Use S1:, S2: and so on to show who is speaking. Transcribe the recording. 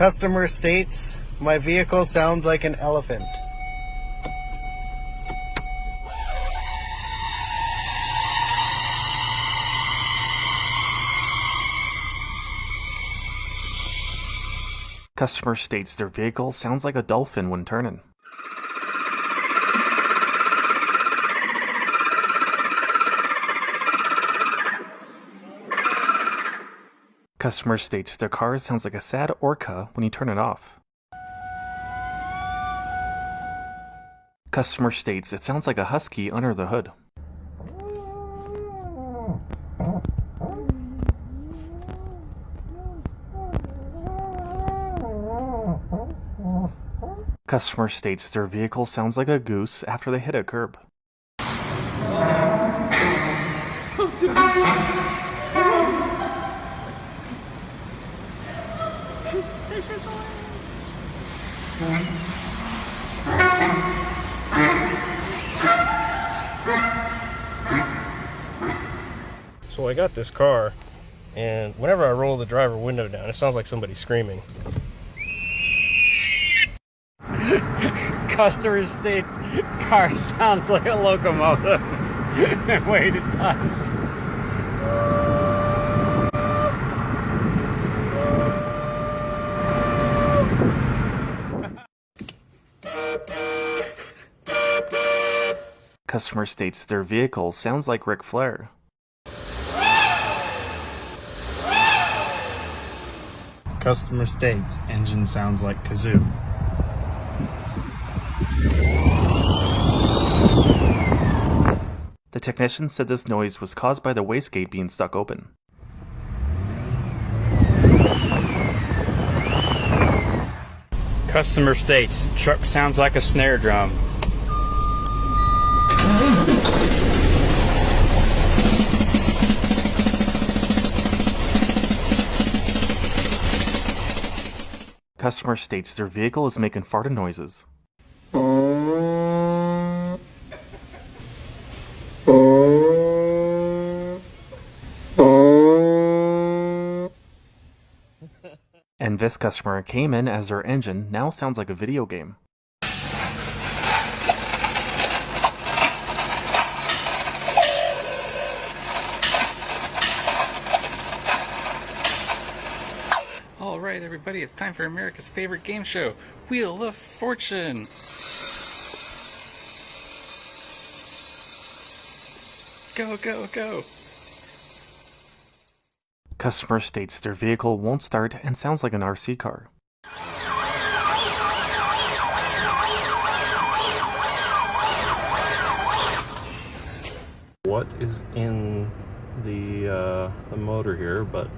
S1: Customer states, my vehicle sounds like an elephant.
S2: Customer states their vehicle sounds like a dolphin when turning. Customer states their car sounds like a sad orca when you turn it off. Customer states it sounds like a husky under the hood. Customer states their vehicle sounds like a goose after they hit a curb.
S3: So I got this car, and whenever I roll the driver window down, it sounds like somebody screaming.
S4: Customer states car sounds like a locomotive. Wait, it does.
S2: Customer states their vehicle sounds like Ric Flair.
S3: Customer states engine sounds like kazoo.
S2: The technician said this noise was caused by the wastegate being stuck open.
S4: Customer states truck sounds like a snare drum.
S2: Customer states their vehicle is making farting noises. And this customer came in as their engine now sounds like a video game.
S5: Alright everybody, it's time for America's favorite game show, Wheel of Fortune! Go, go, go!
S2: Customer states their vehicle won't start and sounds like an RC car.
S3: What is in the motor here, but